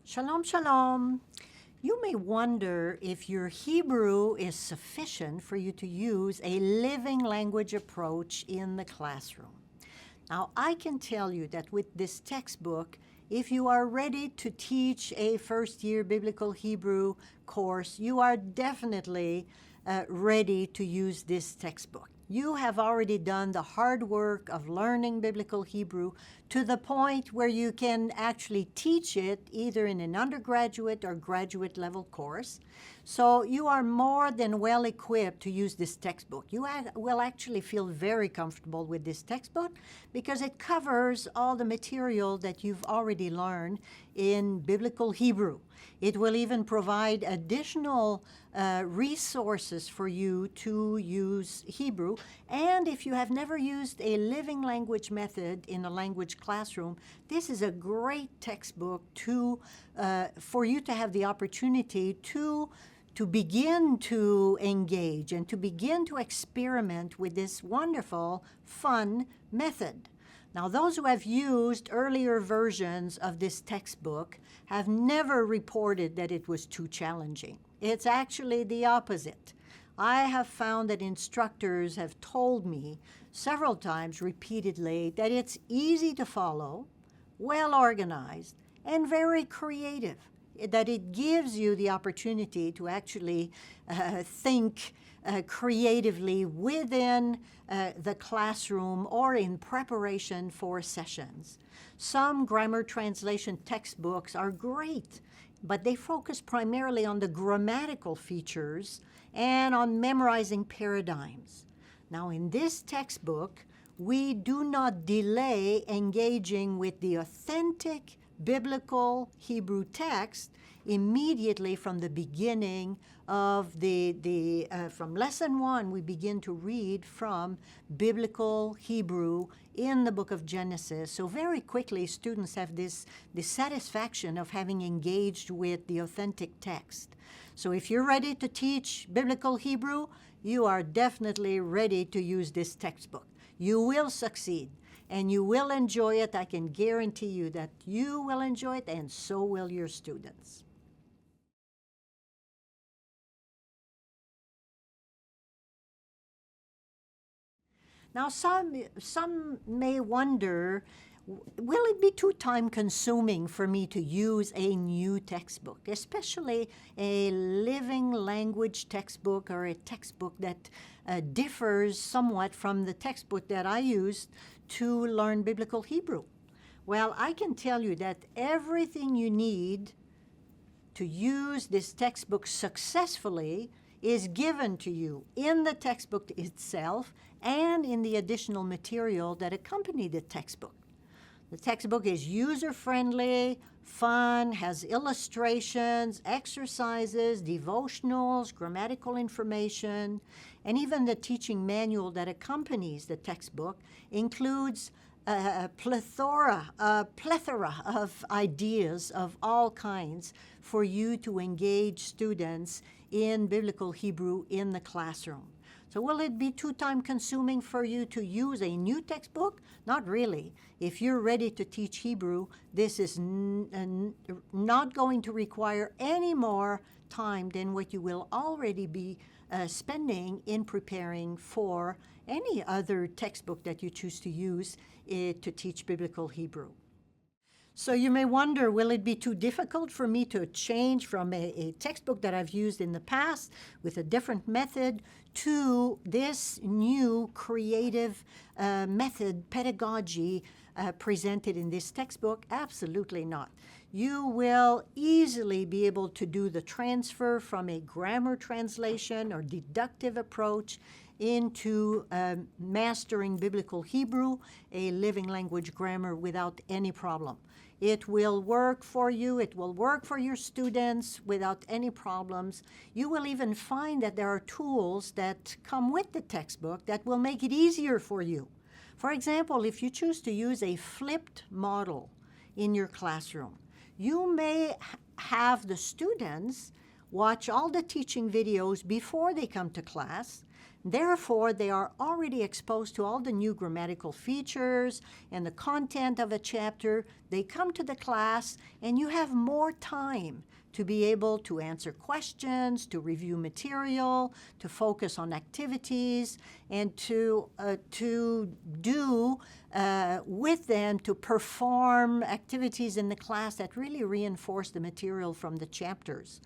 Shalom, shalom. You may wonder if your Hebrew is sufficient for you to use a living language approach in the classroom. Now, I can tell you that with this textbook, if you are ready to teach a first-year biblical Hebrew course, you are definitely ready to use this textbook. You have already done the hard work of learning biblical Hebrew to the point where you can actually teach it either in an undergraduate or graduate level course. So you are more than well equipped to use this textbook. You will actually feel very comfortable with this textbook because it covers all the material that you've already learned in biblical Hebrew. It will even provide additional resources for you to use Hebrew. And if you have never used a living language method in a language classroom, this is a great textbook for you to have the opportunity to begin to engage and to begin to experiment with this wonderful, fun method. Now, those who have used earlier versions of this textbook have never reported that it was too challenging. It's actually the opposite. I have found that instructors have told me several times repeatedly that it's easy to follow, well organized, and very creative, that it gives you the opportunity to actually think creatively within the classroom or in preparation for sessions. Some grammar translation textbooks are great, but they focus primarily on the grammatical features and on memorizing paradigms. Now, in this textbook, we do not delay engaging with the authentic biblical Hebrew text immediately from the beginning of from lesson 1, we begin to read from biblical Hebrew in the book of Genesis. So very quickly, students have this satisfaction of having engaged with the authentic text. So if you're ready to teach biblical Hebrew, you are definitely ready to use this textbook. You will succeed. And you will enjoy it. I can guarantee you that you will enjoy it, and so will your students. Now, some may wonder, will it be too time-consuming for me to use a new textbook, especially a living language textbook or a textbook that differs somewhat from the textbook that I used to learn biblical Hebrew? Well, I can tell you that everything you need to use this textbook successfully is given to you in the textbook itself and in the additional material that accompany the textbook. The textbook is user-friendly, fun, has illustrations, exercises, devotionals, grammatical information, and even the teaching manual that accompanies the textbook includes a plethora of ideas of all kinds for you to engage students in biblical Hebrew in the classroom. So will it be too time-consuming for you to use a new textbook? Not really. If you're ready to teach Hebrew, this is not going to require any more time than what you will already be spending in preparing for any other textbook that you choose to use to teach biblical Hebrew. So you may wonder, will it be too difficult for me to change from a textbook that I've used in the past with a different method to this new creative method, pedagogy, presented in this textbook? Absolutely not. You will easily be able to do the transfer from a grammar translation or deductive approach into mastering biblical Hebrew, a living language grammar, without any problem. It will work for you. It will work for your students without any problems. You will even find that there are tools that come with the textbook that will make it easier for you. For example, if you choose to use a flipped model in your classroom, you may have the students watch all the teaching videos before they come to class, Therefore, they are already exposed to all the new grammatical features and the content of a chapter. They come to the class, and you have more time to be able to answer questions, to review material, to focus on activities, and to do with them, to perform activities in the class that really reinforce the material from the chapters.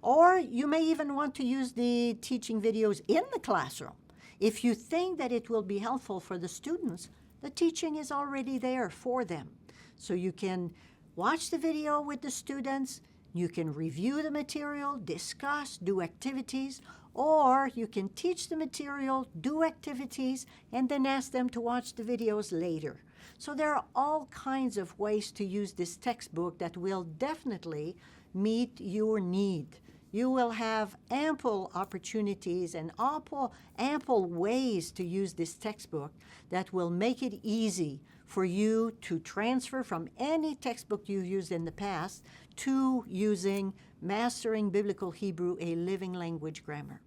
Or you may even want to use the teaching videos in the classroom. If you think that it will be helpful for the students, the teaching is already there for them. So you can watch the video with the students, you can review the material, discuss, do activities, or you can teach the material, do activities, and then ask them to watch the videos later. So there are all kinds of ways to use this textbook that will definitely meet your need. You will have ample opportunities and ample ways to use this textbook that will make it easy for you to transfer from any textbook you used in the past to using Mastering Biblical Hebrew, a Living Language Grammar.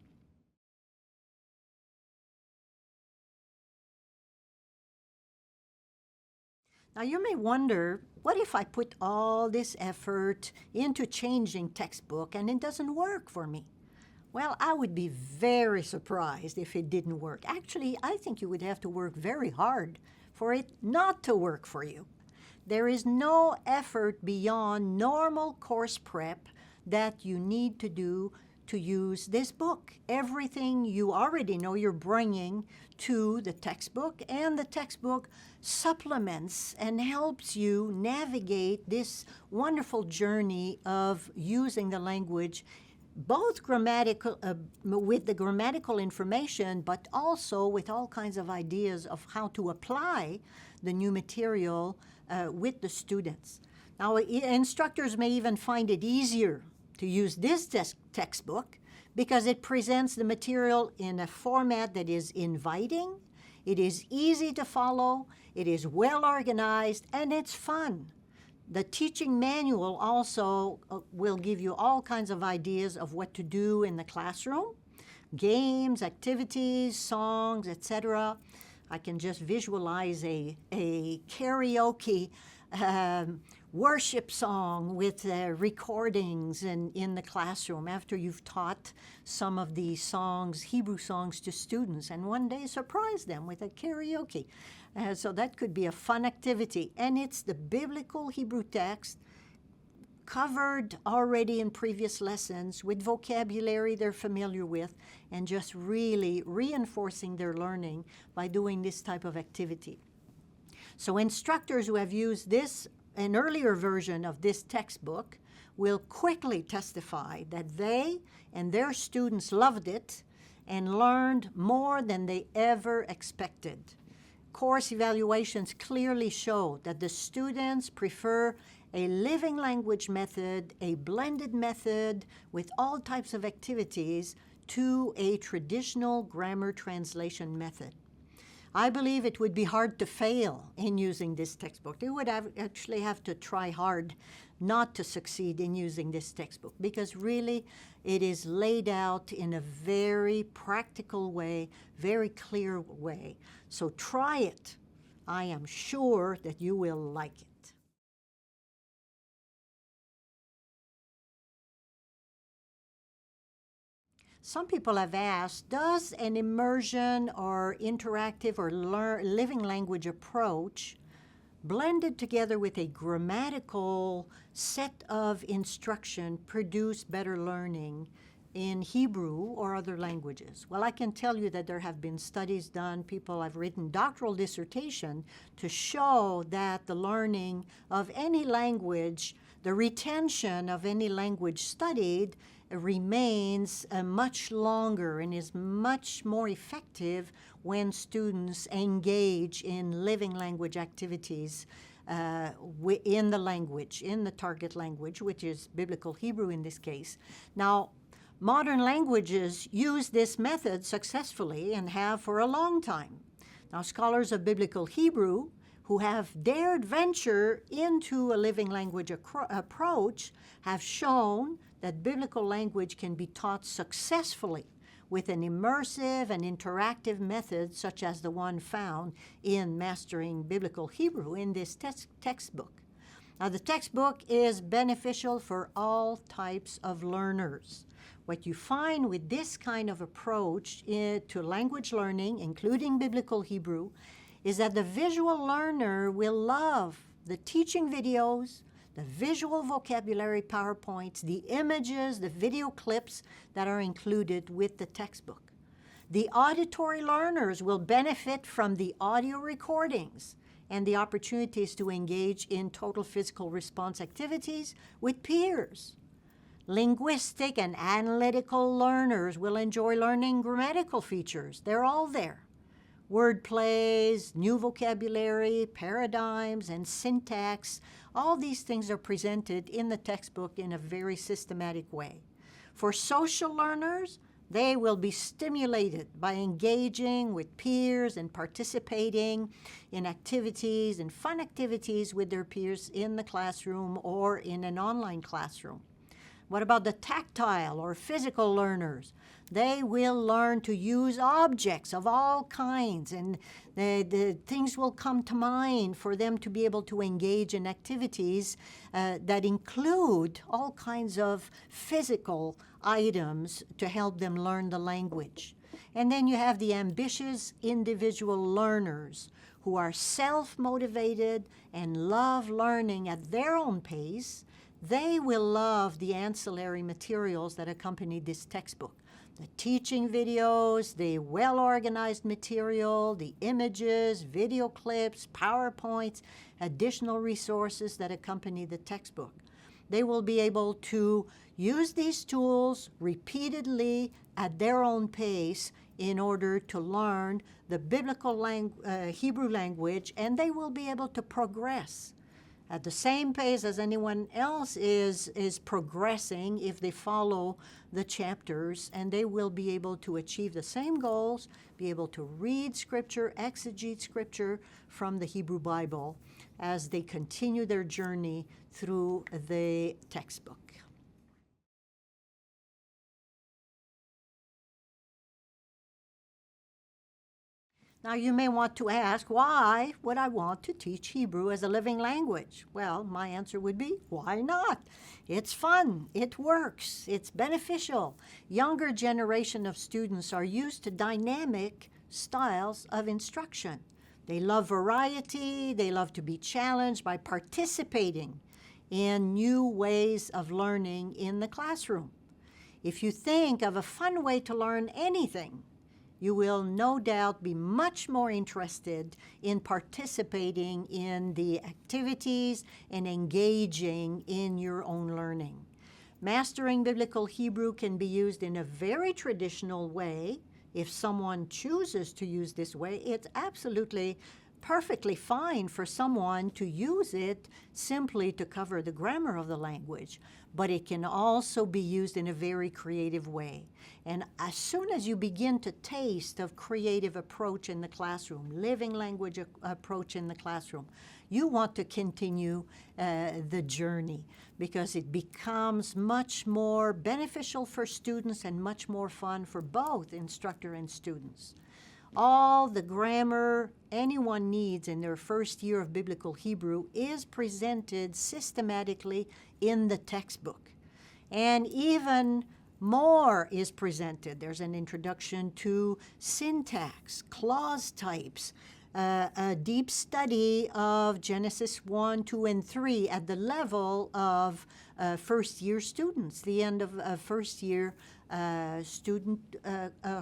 Now you may wonder, what if I put all this effort into changing textbook and it doesn't work for me? Well, I would be very surprised if it didn't work. Actually, I think you would have to work very hard for it not to work for you. There is no effort beyond normal course prep that you need to do to use this book. Everything you already know you're bringing to the textbook, and the textbook supplements and helps you navigate this wonderful journey of using the language, both grammatical, with the grammatical information, but also with all kinds of ideas of how to apply the new material with the students. Now, instructors may even find it easier to use this textbook because it presents the material in a format that is inviting, it is easy to follow, it is well organized, and it's fun. The teaching manual also will give you all kinds of ideas of what to do in the classroom, games, activities, songs, etc. I can just visualize a karaoke worship song with recordings in the classroom after you've taught some of the songs, Hebrew songs, to students, and one day surprise them with a karaoke. So that could be a fun activity. And it's the biblical Hebrew text covered already in previous lessons with vocabulary they're familiar with, and just really reinforcing their learning by doing this type of activity. So instructors who have used an earlier version of this textbook will quickly testify that they and their students loved it and learned more than they ever expected. Course evaluations clearly show that the students prefer a living language method, a blended method with all types of activities, to a traditional grammar translation method. I believe it would be hard to fail in using this textbook. They would actually have to try hard not to succeed in using this textbook, because really it is laid out in a very practical way, very clear way. So try it. I am sure that you will like it. Some people have asked, does an immersion or interactive or living language approach blended together with a grammatical set of instruction produce better learning in Hebrew or other languages? Well, I can tell you that there have been studies done. People have written doctoral dissertation to show that the learning of any language, the retention of any language studied, remains much longer and is much more effective when students engage in living language activities in the language, in the target language, which is Biblical Hebrew in this case. Now, modern languages use this method successfully and have for a long time. Now, scholars of Biblical Hebrew who have dared venture into a living language approach have shown that biblical language can be taught successfully with an immersive and interactive method such as the one found in Mastering Biblical Hebrew in this textbook. Now, the textbook is beneficial for all types of learners. What you find with this kind of approach to language learning, including Biblical Hebrew, is that the visual learner will love the teaching videos, the visual vocabulary PowerPoints, the images, the video clips that are included with the textbook. The auditory learners will benefit from the audio recordings and the opportunities to engage in total physical response activities with peers. Linguistic and analytical learners will enjoy learning grammatical features. They're all there. Word plays, new vocabulary, paradigms, and syntax, all these things are presented in the textbook in a very systematic way. For social learners, they will be stimulated by engaging with peers and participating in activities and fun activities with their peers in the classroom or in an online classroom. What about the tactile or physical learners? They will learn to use objects of all kinds, and the things will come to mind for them to be able to engage in activities that include all kinds of physical items to help them learn the language. And then you have the ambitious individual learners who are self-motivated and love learning at their own pace. They will love the ancillary materials that accompany this textbook. The teaching videos, the well-organized material, the images, video clips, PowerPoints, additional resources that accompany the textbook. They will be able to use these tools repeatedly at their own pace in order to learn the biblical Hebrew language, and they will be able to progress at the same pace as anyone else is progressing if they follow the chapters, and they will be able to achieve the same goals, be able to read Scripture, exegete Scripture from the Hebrew Bible as they continue their journey through the textbook. Now, you may want to ask, why would I want to teach Hebrew as a living language? Well, my answer would be, why not? It's fun, it works, it's beneficial. Younger generation of students are used to dynamic styles of instruction. They love variety, they love to be challenged by participating in new ways of learning in the classroom. If you think of a fun way to learn anything, you will no doubt be much more interested in participating in the activities and engaging in your own learning. Mastering Biblical Hebrew can be used in a very traditional way. If someone chooses to use this way, it's absolutely perfectly fine for someone to use it simply to cover the grammar of the language, but it can also be used in a very creative way. And as soon as you begin to taste of creative approach in the classroom, living language approach in the classroom, you want to continue the journey because it becomes much more beneficial for students and much more fun for both instructor and students. All the grammar anyone needs in their first year of Biblical Hebrew is presented systematically in the textbook. And even more is presented. There's an introduction to syntax, clause types, a deep study of Genesis 1, 2, and 3 at the level of first-year students, the end of a first-year student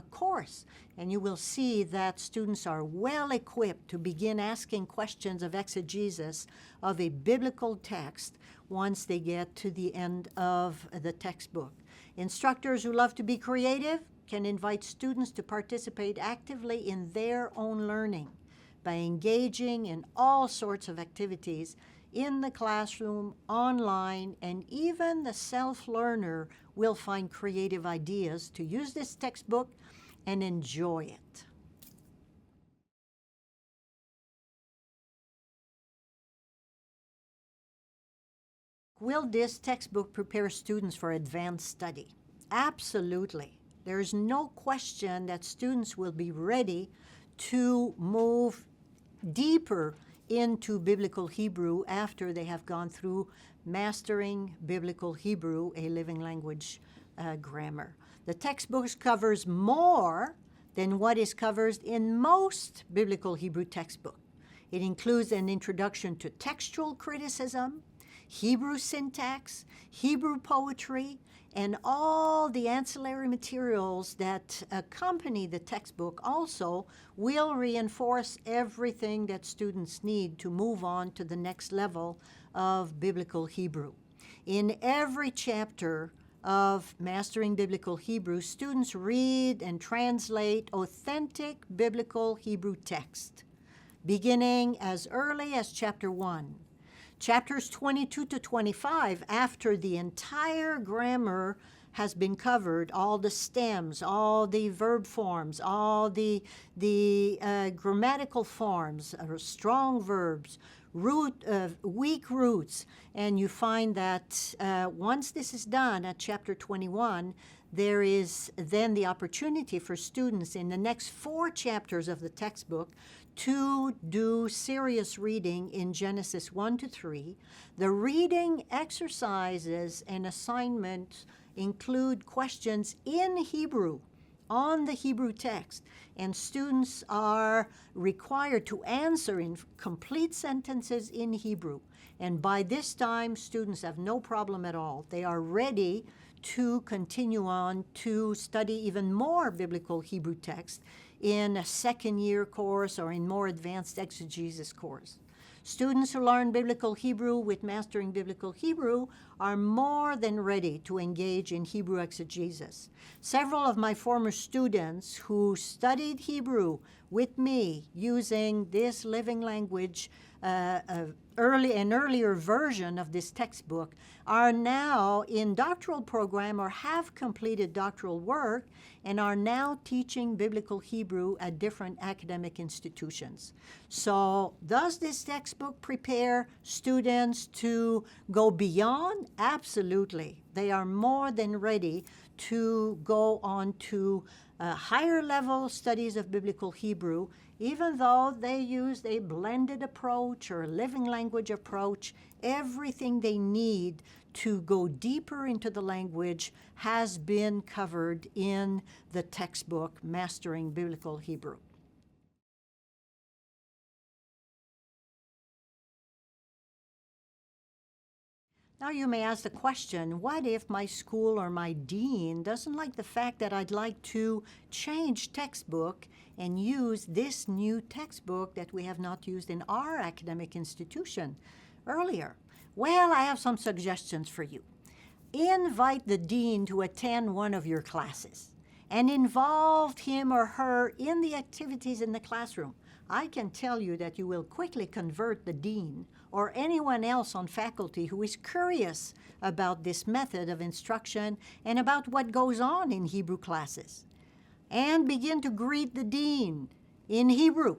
course. And you will see that students are well equipped to begin asking questions of exegesis of a biblical text once they get to the end of the textbook. Instructors who love to be creative can invite students to participate actively in their own learning by engaging in all sorts of activities in the classroom, online, and even the self-learner will find creative ideas to use this textbook and enjoy it. Will this textbook prepare students for advanced study? Absolutely. There's no question that students will be ready to move deeper into Biblical Hebrew after they have gone through Mastering Biblical Hebrew, a Living Language Grammar. The textbook covers more than what is covered in most Biblical Hebrew textbooks. It includes an introduction to textual criticism, Hebrew syntax, Hebrew poetry, and all the ancillary materials that accompany the textbook also will reinforce everything that students need to move on to the next level of Biblical Hebrew. In every chapter of Mastering Biblical Hebrew, students read and translate authentic Biblical Hebrew text, beginning as early as chapter 1. Chapters 22 to 25, after the entire grammar has been covered, all the stems, all the verb forms, all the grammatical forms, strong verbs, weak roots, and you find that once this is done at chapter 21, there is then the opportunity for students in the next 4 chapters of the textbook to do serious reading in Genesis 1 to 3. The reading exercises and assignments include questions in Hebrew on the Hebrew text, and students are required to answer in complete sentences in Hebrew. And by this time, students have no problem at all. They are ready to continue on to study even more Biblical Hebrew text in a second-year course or in more advanced exegesis course. Students who learn Biblical Hebrew with Mastering Biblical Hebrew are more than ready to engage in Hebrew exegesis. Several of my former students who studied Hebrew with me using this living language, an earlier version of this textbook, are now in doctoral program or have completed doctoral work and are now teaching Biblical Hebrew at different academic institutions. So does this textbook prepare students to go beyond? Absolutely. They are more than ready to go on to higher level studies of Biblical Hebrew, even though they used a blended approach or a living language approach. Everything they need to go deeper into the language has been covered in the textbook Mastering Biblical Hebrew. Now you may ask the question, what if my school or my dean doesn't like the fact that I'd like to change textbook and use this new textbook that we have not used in our academic institution earlier? Well, I have some suggestions for you. Invite the dean to attend one of your classes and involve him or her in the activities in the classroom. I can tell you that you will quickly convert the dean or anyone else on faculty who is curious about this method of instruction and about what goes on in Hebrew classes. And begin to greet the dean in Hebrew,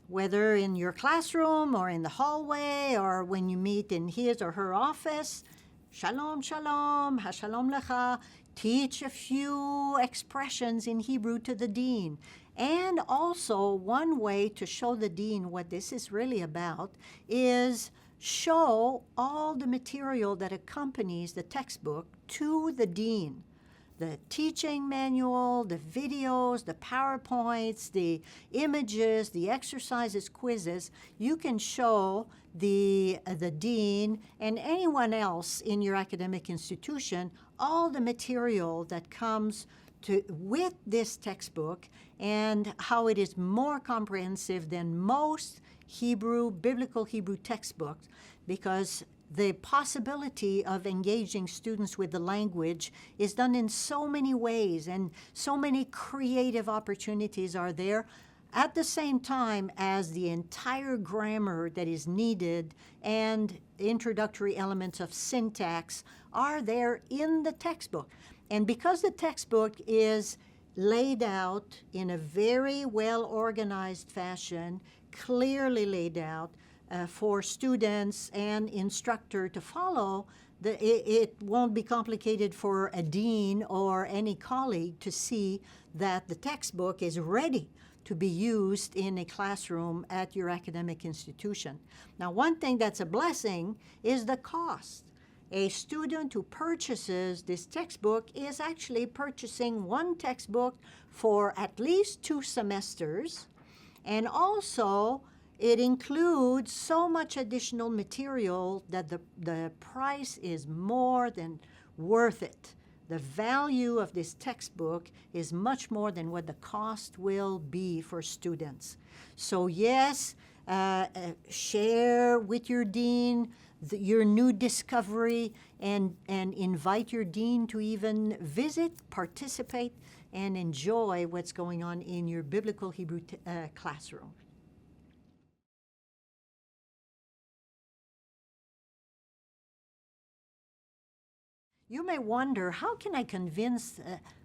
whether in your classroom or in the hallway or when you meet in his or her office. Shalom, shalom, hashalom lecha. Teach a few expressions in Hebrew to the dean. And also, one way to show the dean what this is really about is show all the material that accompanies the textbook to the dean. The teaching manual, the videos, the PowerPoints, the images, the exercises, quizzes. You can show the dean and anyone else in your academic institution all the material that comes with this textbook and how it is more comprehensive than most Biblical Hebrew textbooks, because the possibility of engaging students with the language is done in so many ways, and so many creative opportunities are there, at the same time as the entire grammar that is needed and introductory elements of syntax are there in the textbook. And because the textbook is laid out in a very well-organized fashion, clearly laid out, for students and instructor to follow, it won't be complicated for a dean or any colleague to see that the textbook is ready to be used in a classroom at your academic institution. Now, one thing that's a blessing is the cost. A student who purchases this textbook is actually purchasing one textbook for at least 2 semesters, and also it includes so much additional material that the price is more than worth it. The value of this textbook is much more than what the cost will be for students. So yes, share with your dean your new discovery, and invite your dean to even visit, participate, and enjoy what's going on in your biblical Hebrew classroom. You may wonder, how can I convince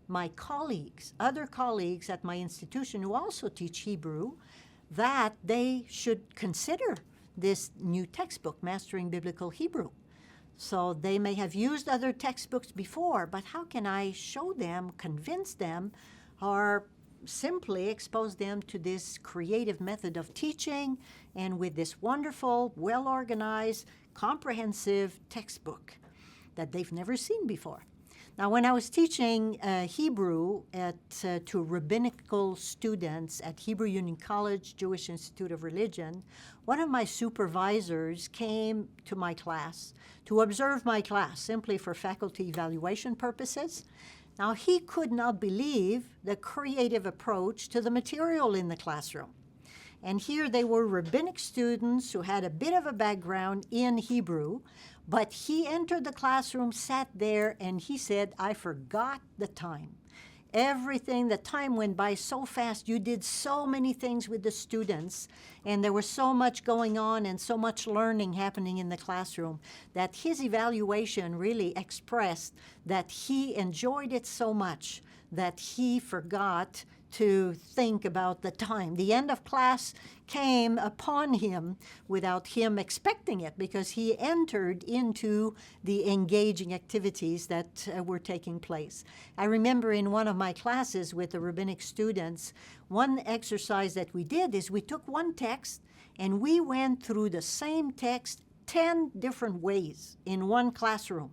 my colleagues, other colleagues at my institution who also teach Hebrew, that they should consider this new textbook, Mastering Biblical Hebrew? So they may have used other textbooks before, but how can I show them, convince them, or simply expose them to this creative method of teaching, and with this wonderful, well-organized, comprehensive textbook that they've never seen before? Now, when I was teaching Hebrew to rabbinical students at Hebrew Union College, Jewish Institute of Religion, one of my supervisors came to my class to observe my class, simply for faculty evaluation purposes. Now, he could not believe the creative approach to the material in the classroom. And here they were rabbinic students who had a bit of a background in Hebrew, but he entered the classroom, sat there, and he said, "I forgot the time. The time went by so fast. You did so many things with the students, and there was so much going on and so much learning happening in the classroom that his evaluation really expressed that he enjoyed it so much that he forgot to think about the time. The end of class came upon him without him expecting it, because he entered into the engaging activities that were taking place. I remember in one of my classes with the rabbinic students, one exercise that we did is we took one text and we went through the same text 10 different ways in one classroom.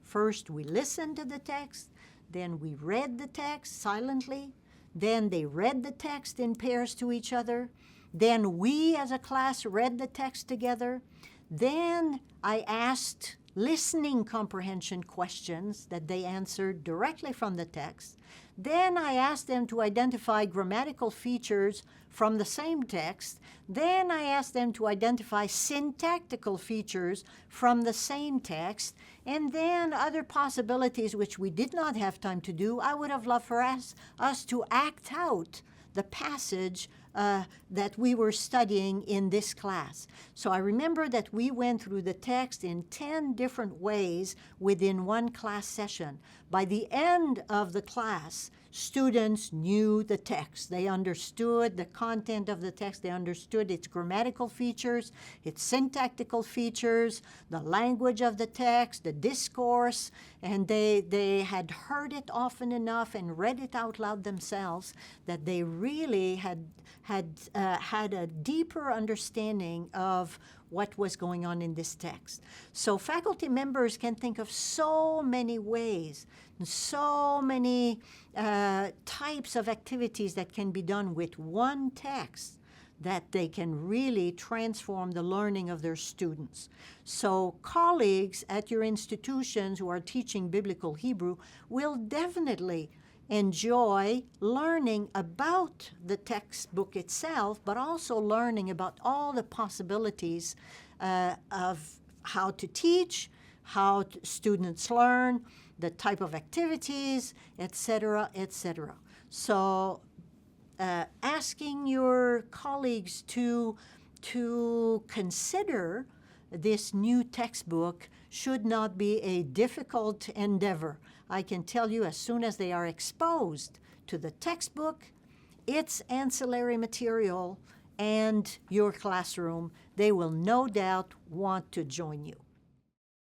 First, we listened to the text, then we read the text silently, then they read the text in pairs to each other. Then we as a class read the text together. Then I asked listening comprehension questions that they answered directly from the text. Then I asked them to identify grammatical features from the same text. Then I asked them to identify syntactical features from the same text. And then other possibilities which we did not have time to do. I would have loved for us to act out the passage that we were studying in this class. So I remember that we went through the text in 10 different ways within one class session. By the end of the class, students knew the text. They understood the content of the text. They understood its grammatical features, its syntactical features, the language of the text, the discourse, and they had heard it often enough and read it out loud themselves that they really had a deeper understanding of what was going on in this text. So faculty members can think of so many ways, so many types of activities that can be done with one text that they can really transform the learning of their students. So colleagues at your institutions who are teaching biblical Hebrew will definitely enjoy learning about the textbook itself, but also learning about all the possibilities of how to teach, how students learn, the type of activities, etc., etc. So asking your colleagues to consider this new textbook should not be a difficult endeavor. I can tell you, as soon as they are exposed to the textbook, its ancillary material, and your classroom, they will no doubt want to join you.